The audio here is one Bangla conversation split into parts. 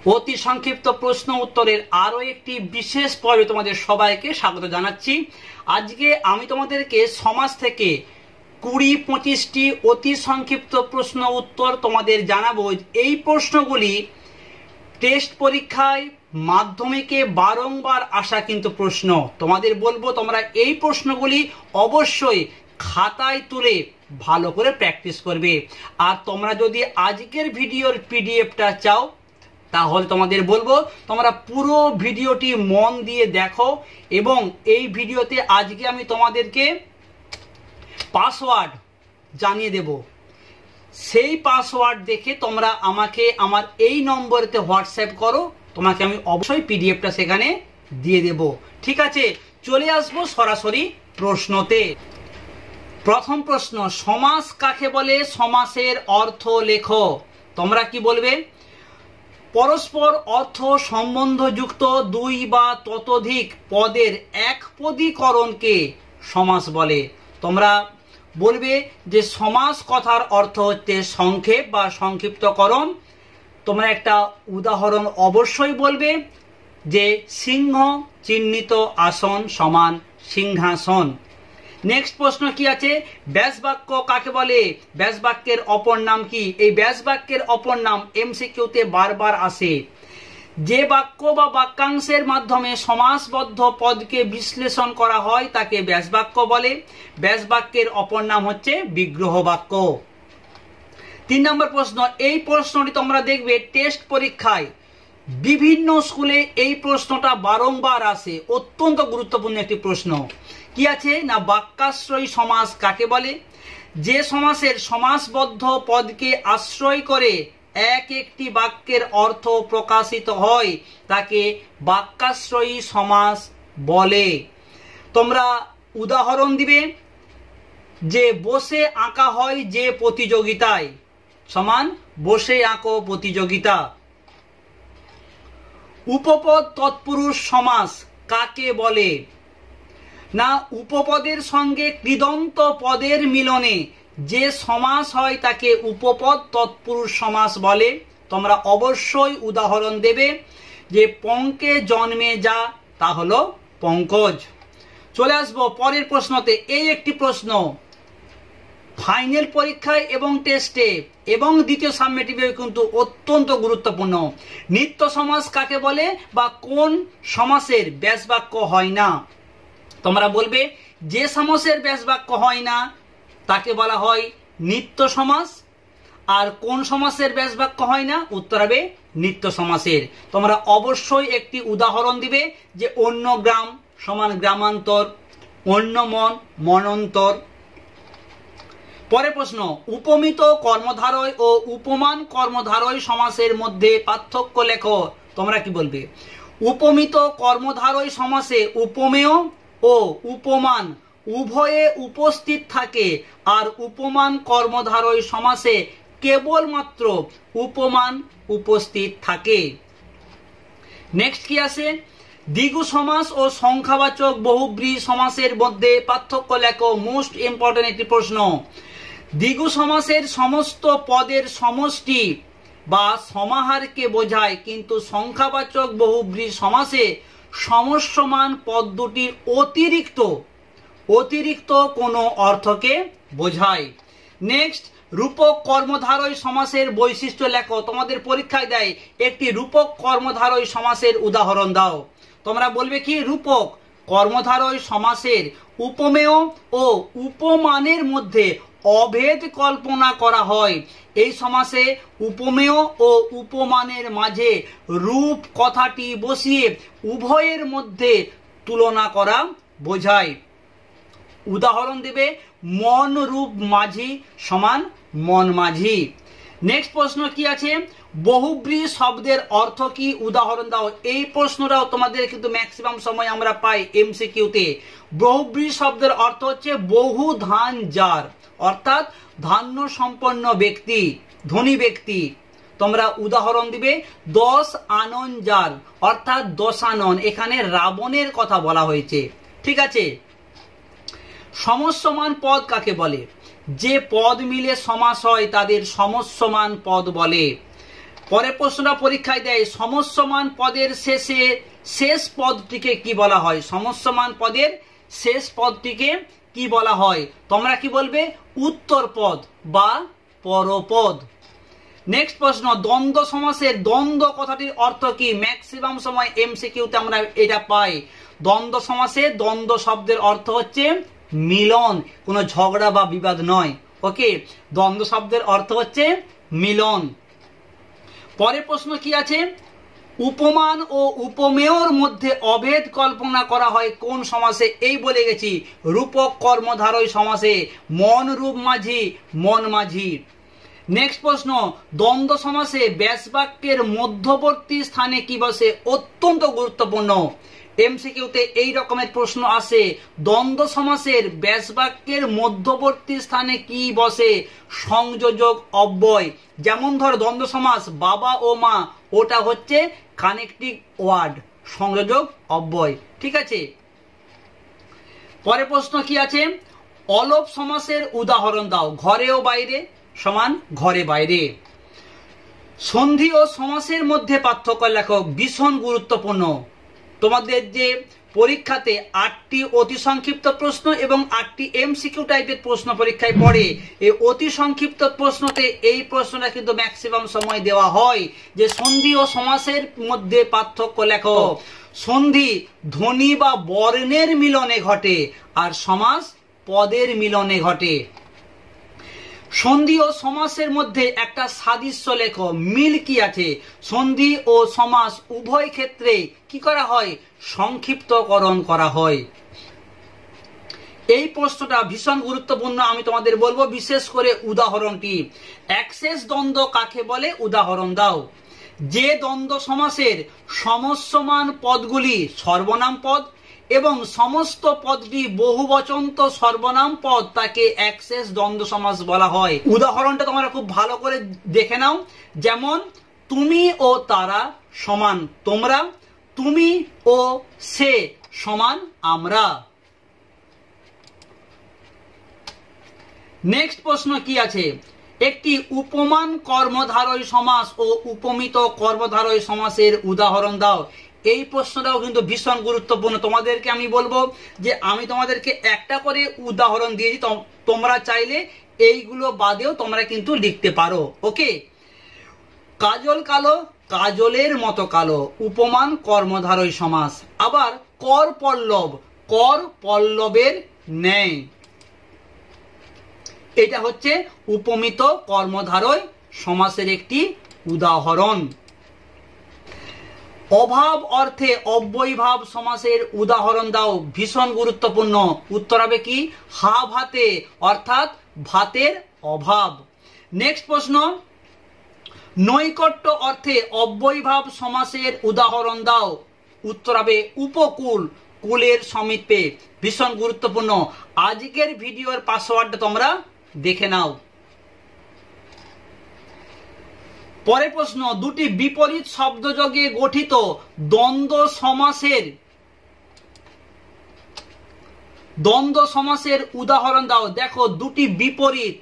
অতি সংক্ষিপ্ত প্রশ্ন উত্তরের আরো একটি বিশেষ পর্বে তোমাদের সবাইকে স্বাগত জানাচ্ছি। আজকে আমি তোমাদেরকে সমাজ থেকে 20-25টি অতি সংক্ষিপ্ত প্রশ্ন উত্তর তোমাদের জানাবো। এই প্রশ্নগুলি টেস্ট পরীক্ষায় মাধ্যমিকে বারংবার আসা কিন্তু প্রশ্ন। তোমাদের বলবো তোমরা এই প্রশ্নগুলি অবশ্যই খাতায় তুলে ভালো করে প্র্যাকটিস করবে। আর তোমরা যদি আজকের ভিডিওর পিডিএফটা চাও তাহলে তোমাদের বলবো তোমরা পুরো ভিডিওটি মন দিয়ে দেখো, এবং এই ভিডিওতে আজকে আমি তোমাদেরকে পাসওয়ার্ড জানিয়ে দেব। সেই পাসওয়ার্ড দেখে তোমরা আমাকে আমার এই নম্বরেতে হোয়াটসঅ্যাপ করো, তোমাকে আমি অবশ্যই পিডিএফটা সেখানে দিয়ে দেব। ঠিক আছে, চলে আসবো সরাসরি প্রশ্নতে। প্রথম প্রশ্ন, সমাস কাকে বলে? সমাসের অর্থ লেখো। তোমরা কি বলবে? পরস্পর অর্থ সম্বন্ধযুক্ত দুই বা ততোধিক পদের একপদীকরণকে সমাস বলে। তোমরা বলবে যে সমাস কথার অর্থ হচ্ছে সংক্ষেপ বা সংক্ষিপ্তকরণ। তোমরা একটা উদাহরণ অবশ্যই বলবে যে সিংহ চিহ্নিত আসন সমান সিংহাসন। নেক্সট প্রশ্ন কি আছে? ব্যাসবাক্য কাকে বলে? ব্যাসবাক্যের অপর নাম কি? এই ব্যাসবাক্যের অপর নাম এমসিকিউতে বারবার আসে। যে বাক্য বা বাক্যাংশের মাধ্যমে সমাসবদ্ধ পদকে বিশ্লেষণ করা হয় তাকে ব্যাসবাক্য বলে। ব্যাসবাক্যের অপর নাম হচ্ছে বিগ্রহ বাক্য। 3 নম্বর প্রশ্ন, এই প্রশ্নটি তোমরা দেখবে টেস্ট পরীক্ষায় বিভিন্ন স্কুলে এই প্রশ্নটা বারংবার আসে, অত্যন্ত গুরুত্বপূর্ণ একটি প্রশ্ন। কি আছে না, বাক্যাশ্রয়ী সমাস কাকে বলে? যে সমাসের সমাসবদ্ধ পদকে আশ্রয় করে এক একটি বাক্যের অর্থ প্রকাশিত হয় তাকে বাক্যাশ্রয়ী সমাস বলে। তোমরা উদাহরণ দিবে যে বসে আঁকা হয় যে প্রতিযোগিতায় সমান বসে আঁকো প্রতিযোগিতা। উপপদ তৎপুরুষ সমাস কাকে বলে? না, উপপদের সঙ্গে কৃদন্ত পদের মিলনে যে সমাস হয় তাকে উপপদ তৎপুরুষ সমাস বলে। তোমরা অবশ্যই উদাহরণ দেবে যে পঙ্কে জন্মে যা, তা হলো পঙ্কজ। চলে আসবো পরের প্রশ্নতে। এই একটি প্রশ্ন ফাইনাল পরীক্ষায় এবং টেস্টে এবং দ্বিতীয় সাবমিটিভে কিন্তু অত্যন্ত গুরুত্বপূর্ণ। নিত্য সমাস কাকে বলে বা কোন সমাসের ব্যাসবাক্য হয় না? তোমরা বলবে যে সমাসের ব্যাসবাক্য হয় না তাকে বলা হয় নিত্য সমাস। আর কোন সমাসের ব্যাসবাক্য হয় না? উত্তর হবে নিত্য সমাসের। তোমরা অবশ্যই একটি উদাহরণ দিবে যে অন্য গ্রাম সমান গ্রামান্তর, অন্য মন মনন্তর। পরের প্রশ্ন, উপমিত কর্মধারয় ও উপমান কর্মধারয় সমাসের মধ্যে পার্থক্য লেখো। তোমরা কি বলবে? উপমিত কর্মধারয় সমাসে উপমেয় ও উপমান উভয়ে উপস্থিত থাকে, আর উপমান কর্মধারয় সমাসে কেবলমাত্র উপমান উপস্থিত থাকে। নেক্সট কি আছে? দ্বিগু সমাস ও সংখ্যাবাচক বহুব্রী সমাসের মধ্যে পার্থক্য লেখো। মোস্ট ইম্পর্টেন্ট একটি প্রশ্ন। দ্বিগু সমাসের সমস্ত পদের সমষ্টি বা সমাহারকে বোঝায়, কিন্তু সংখ্যাবাচক বহুব্রী সমাসে সমস্যমান পদ দুটির অতিরিক্ত কোনো অর্থকে বোঝায়। নেক্সট, রূপক কর্মধারয় সমাসের বৈশিষ্ট্য লেখো। তোমাদের পরীক্ষায় দেয় একটি রূপক কর্মধারয় সমাসের উদাহরণ দাও। তোমরা বলবে কি? রূপক কর্মধারয় সমাসের উপমেয় ও উপমানের মধ্যে অভেদ কল্পনা করা হয়। এই সমাসে উপমেয় ও উপমানের মাঝে রূপ কথাটি বসিয়ে উভয়ের মধ্যে তুলনা করা বোঝায়। উদাহরণ দেবে মন রূপ মাঝি সমান মন মাঝি। নেক্সট প্রশ্ন কি আছে? বহুব্রী শব্দের অর্থ কি? উদাহরণ দাও। এই প্রশ্নটাও তোমাদের কিন্তু ম্যাক্সিমাম সময় আমরা পাই এমসিকিউতে। বহুব্রী শব্দের অর্থ হচ্ছে বহু ধান যার, অর্থাৎ ধান্য সম্পন্ন ব্যক্তি, ধনী ব্যক্তি। তোমরা উদাহরণ দিবে 10 আনন যার, অর্থাৎ দশানন। এখানে রাবণের কথা বলা হয়েছে। ঠিক আছে। সমস্যমান পদ কাকে বলে? যে পদ মিলে সমাস হয় তাদের সমস্যমান পদ বলে। পরের প্রশ্নটা পরীক্ষায় দেয়, সমস্যমান পদের শেষে শেষ পদটিকে কি বলা হয়? সমস্যমান পদের শেষ পদটিকে কি বলা হয়? তোমরা কি বলবে? উত্তর পদ বা পরপদ। নেক্সট প্রশ্ন, দ্বন্দ্ব সমাসের দ্বন্দ্ব কথাটির অর্থ কি? ম্যাক্সিমাম সময় এমসিকিউতে আমরা এটা পাই। দ্বন্দ্ব সমাসে দ্বন্দ্ব শব্দের অর্থ হচ্ছে মিলন, কোনো ঝগড়া বা বিবাদ নয়। ওকে, দ্বন্দ্ব শব্দের অর্থ হচ্ছে মিলন। পরের প্রশ্ন কি আছে? উপমান ও উপমেয়র মধ্যে অভেদ কল্পনা করা হয় কোন সমাসে? এই বলে গেছি, রূপক কর্মধারয় সমাসে। মন রূপ মাঝি, মন মাঝি। নেক্সট প্রশ্ন, দ্বন্দ্ব সমাসে ব্যাস বাক্যের মধ্যবর্তী স্থানে কি বসে? অত্যন্ত গুরুত্বপূর্ণ, এমসিকিউতে এই রকমের প্রশ্ন আসে। দ্বন্দ্ব সমাসের ব্যাস বাক্যের মধ্যবর্তী স্থানে কি বসে? সংযোজক অব্যয়। যেমন ধর দ্বন্দ্ব সমাস বাবা ও মা, ওটা হচ্ছে কানেক্টিং ওয়ার্ড, সংযোজক অব্যয়। ঠিক আছে। পরের প্রশ্ন কি আছে? অলোপ সমাসের উদাহরণ দাও। ঘরে ও বাইরে সমান ঘরে বাইরে। সন্ধি ও সমাসের মধ্যে পার্থক্য লেখো, ভীষণ গুরুত্বপূর্ণ। তোমাদের যে পরীক্ষাতে 8টি অতি সংক্ষিপ্ত প্রশ্ন এবং 8টি এমসিকিউ টাইপের প্রশ্ন পরীক্ষায় পড়ে, এই অতি সংক্ষিপ্ত প্রশ্নতে এই প্রশ্নটা কিন্তু ম্যাক্সিমাম সময় দেওয়া হয় যে সন্ধি ও সমাসের মধ্যে পার্থক্য লেখো। সন্ধি ধ্বনি বা বর্ণের মিলনে ঘটে, আর সমাস পদের মিলনে ঘটে। সন্ধি ও সমাসের মধ্যে একটা সাদৃশ্য লেখো, মিল কি আছে? সন্ধি ও সমাস উভয় ক্ষেত্রে কি করা হয়? সংক্ষিপ্তকরণ করা হয়। এই প্রশ্নটা ভীষণ গুরুত্বপূর্ণ, আমি তোমাদের বলবো বিশেষ করে উদাহরণটি। অ্যাক্সেস দ্বন্দ্ব কাকে বলে? উদাহরণ দাও। যে দ্বন্দ্ব সমাসের সমস্যমান পদগুলি সর্বনাম পদ এবং সমস্ত পদটি বহুবচন্ত সর্বনাম পদ, তাকে অ্যাক্সেস দ্বন্দ্ব সমাস বলা হয়। উদাহরণটা তোমরা খুব ভালো করে দেখে নাও। যেমন তুমি ও তারা সমান তোমরা, তুমি ও সে সমান আমরা। নেক্সট প্রশ্ন কি আছে? একটি উপমান কর্মধারয় সমাস ও উপমিত কর্মধারয় সমাসের উদাহরণ দাও। এই প্রশ্নটাও কিন্তু ভীষণ গুরুত্বপূর্ণ। তোমাদেরকে আমি বলবো যে আমি তোমাদেরকে একটা করে উদাহরণ দিয়েছি, তোমরা চাইলে এইগুলো বাদেও তোমরা কিন্তু লিখতে পারো। ওকে, কাজল কালো, কাজলের মতো কালো, উপমান কর্মধারয় সমাস। আবার কর পল্লব, কর পল্লবের ন্যায়, এটা হচ্ছে উপমিত কর্মধারয় সমাসের একটি উদাহরণ। অভাব অর্থে অব্যয়ভাব সমাসের উদাহরণ দাও। ভীষণ গুরুত্বপূর্ণ। উত্তর হবে কি? হা ভাতে, অর্থাৎ ভাতের অভাব। নেক্সট প্রশ্ন, নৈকট্য অর্থে অব্যয়ভাব সমাসের উদাহরণ দাও। উত্তর হবে উপকূল, কুলের সমীপে। ভীষণ গুরুত্বপূর্ণ। আজকের ভিডিওর পাসওয়ার্ডটা তোমরা দেখে নাও। পরের প্রশ্ন, দুটি বিপরীত শব্দযোগে গঠিত দ্বন্দ্ব সমাসের উদাহরণ দাও। দেখো, দুটি বিপরীত,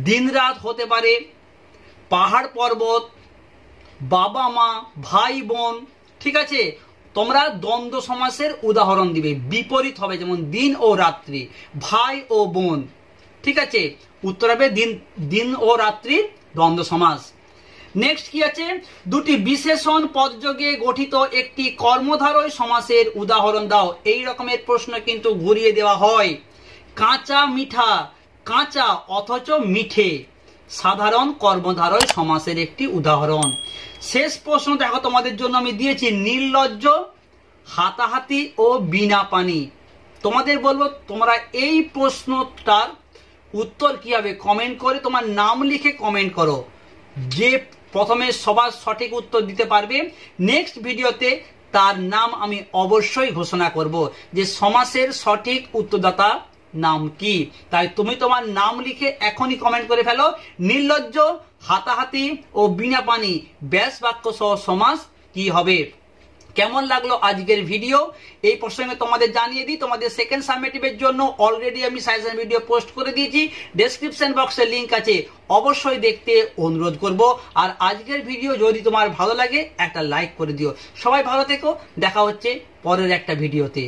দিনরাত হতে পারে, পাহাড় পর্বত, বাবা মা, ভাই বোন। ঠিক আছে, তোমরা দ্বন্দ্ব সমাসের উদাহরণ দিবে, বিপরীত হবে, যেমন দিন ও রাত্রি, ভাই ও বোন। ঠিক আছে, উত্তর হবে দিন ও রাত্রি, দ্বন্দ্ব সমাস। নেক্সট কি আছে? দুটি বিশেষণ পদযোগে গঠিত একটি কর্মধারয় সমাসের উদাহরণ দাও। এই রকমের প্রশ্ন কিন্তু ঘুরিয়ে দেওয়া হয়। কাঁচা মিঠা, কাঁচা অথচ মিঠে, সাধারণ কর্মধারয় সমাসের একটি উদাহরণ। শেষ প্রশ্ন দেখো তোমাদের জন্য আমি দিয়েছি, নির্লজ্জ, হাতাহাতি ও বিনা পানি। তোমাদের বলবো তোমরা এই প্রশ্নটার উত্তর কি হবে কমেন্ট করে তোমার নাম লিখে কমেন্ট করো। যে প্রথমে সবার সঠিক উত্তর দিতে পারবে, নেক্সট ভিডিওতে তার নাম আমি অবশ্যই ঘোষণা করব যে সমাসের সঠিক উত্তরদাতা নাম কি। তাই তুমি তোমার নাম লিখে এখনই কমেন্ট করে ফেলো, নির্লজ্জ, হাতাহাতি ও বিনা পানি ব্যাস বাক্য সহ সমাস কি হবে। কেমন লাগলো আজকের ভিডিও এই প্রসঙ্গে তোমাদের জানিয়ে দিই, তোমাদের সেকেন্ড সাবমিটিভের জন্য অলরেডি আমি সাজেশন ভিডিও পোস্ট করে দিয়েছি, ডেসক্রিপশন বক্সে লিংক আছে, অবশ্যই দেখতে অনুরোধ করব। আর আজকের ভিডিও যদি তোমার ভালো লাগে একটা লাইক করে দিও। সবাই ভালো থেকো, দেখা হচ্ছে পরের একটা ভিডিওতে।